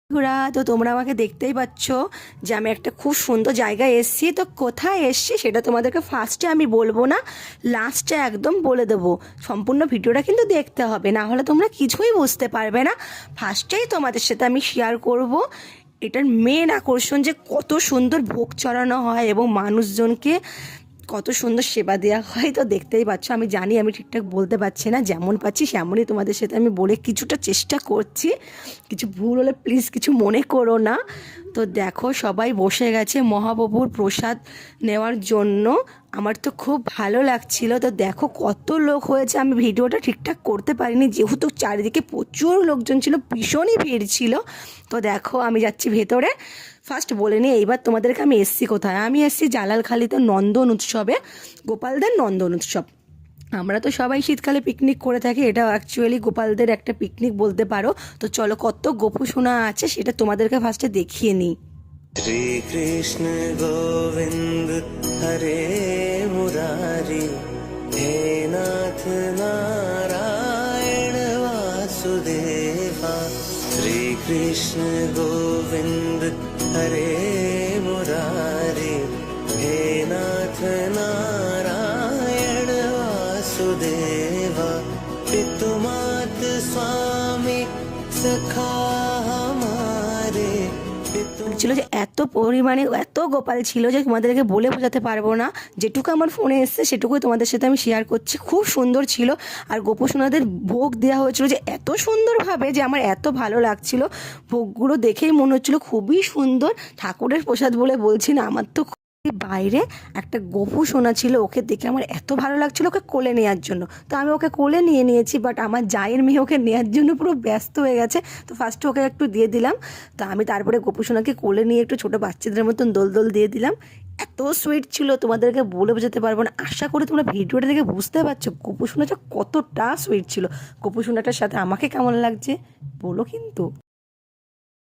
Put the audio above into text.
বন্ধুরা, তো তোমরা আমাকে দেখতেই পাচ্ছ যে আমি একটা খুব সুন্দর জায়গায় এসেছি। তো কোথায় এসেছি সেটা তোমাদেরকে ফার্স্টে আমি বলবো না, লাস্টে একদম বলে দেবো। সম্পূর্ণ ভিডিওটা কিন্তু দেখতে হবে, না হলে তোমরা কিছুই বুঝতে পারবে না। ফার্স্টেই তোমাদের সাথে আমি শেয়ার করব এটার মেন আকর্ষণ, যে কত সুন্দর ভোগ চড়ানো হয় এবং মানুষজনকে কত সুন্দর সেবা দেওয়া হয়। তো দেখতেই পাচ্ছ, আমি জানি আমি ঠিকঠাক বলতে পারছি না, যেমন পাচ্ছি সেমনই তোমাদের সাথে আমি বলে কিছুটা চেষ্টা করছি। কিছু ভুল হলে প্লিজ কিছু মনে করো না। তো দেখো, সবাই বসে গেছে মহাপ্রভুর প্রসাদ নেওয়ার জন্য। আমার তো খুব ভালো লাগছিল। তো দেখো কত লোক হয়েছে, আমি ভিডিওটা ঠিকঠাক করতে পারিনি যেহেতু চারিদিকে প্রচুর লোকজন ছিল, ভীষণই ভিড় ছিল। তো দেখো আমি যাচ্ছি ভেতরে। ফার্স্ট বলে নিই এইবার তোমাদেরকে আমি এসছি কোথায়। আমি এসছি জালালখালিতে নন্দন উৎসবে, গোপালদের নন্দন উৎসব। আমরা তো সবাই শীতকালে পিকনিক করে থাকি, এটা অ্যাকচুয়ালি গোপালদের একটা পিকনিক বলতে পারো। তো চলো, কত গোপু সোনা আছে সেটা তোমাদেরকে ফার্স্টে দেখিয়ে নিই। श्री कृष्ण गोविंद हरे मुरारी, हे नाथ नारायण वासुदेवा। श्री कृष्ण गोविंद हरे मुरारी, हे नाथ नारायण वासुदेवा। पितुमात स्वामी सखा हमारे। ছিল যে এত পরিমাণে এত গোপাল ছিল যে তোমাদেরকে বলে বোঝাতে পারবো না। যেটুকু আমার ফোনে এসছে সেটুকুই তোমাদের সাথে আমি শেয়ার করছি। খুব সুন্দর ছিল, আর গোপসোনাদের ভোগ দেওয়া হয়েছিল যে এত সুন্দরভাবে যে আমার এত ভালো লাগছিল। ভোগগুলো দেখেই মনে হচ্ছিল খুবই সুন্দর। ঠাকুরের প্রসাদ বলে বলছি না, আমার তো বাইরে একটা গোপু সোনা ছিল, ওকে দেখে আমার এত ভালো লাগছিল ওকে কোলে নেওয়ার জন্য। তো আমি ওকে কোলে নিয়েছি, বাট আমার জায়ের মেয়ে ওকে নেওয়ার জন্য পুরো ব্যস্ত হয়ে গেছে। তো ফার্স্টে ওকে একটু দিয়ে দিলাম। তো আমি তারপরে গোপু সোনাকে কোলে নিয়ে একটু ছোটো বাচ্চাদের মতন দোল দোল দিয়ে দিলাম। এত সুইট ছিল তোমাদেরকে বলে বোঝাতে পারবো না। আশা করি তোমরা ভিডিওটা দেখে বুঝতে পারছো গোপু সোনাটা কতটা সুইট ছিল। গোপু সোনাটার সাথে আমাকে কেমন লাগছে বলো কিন্তু।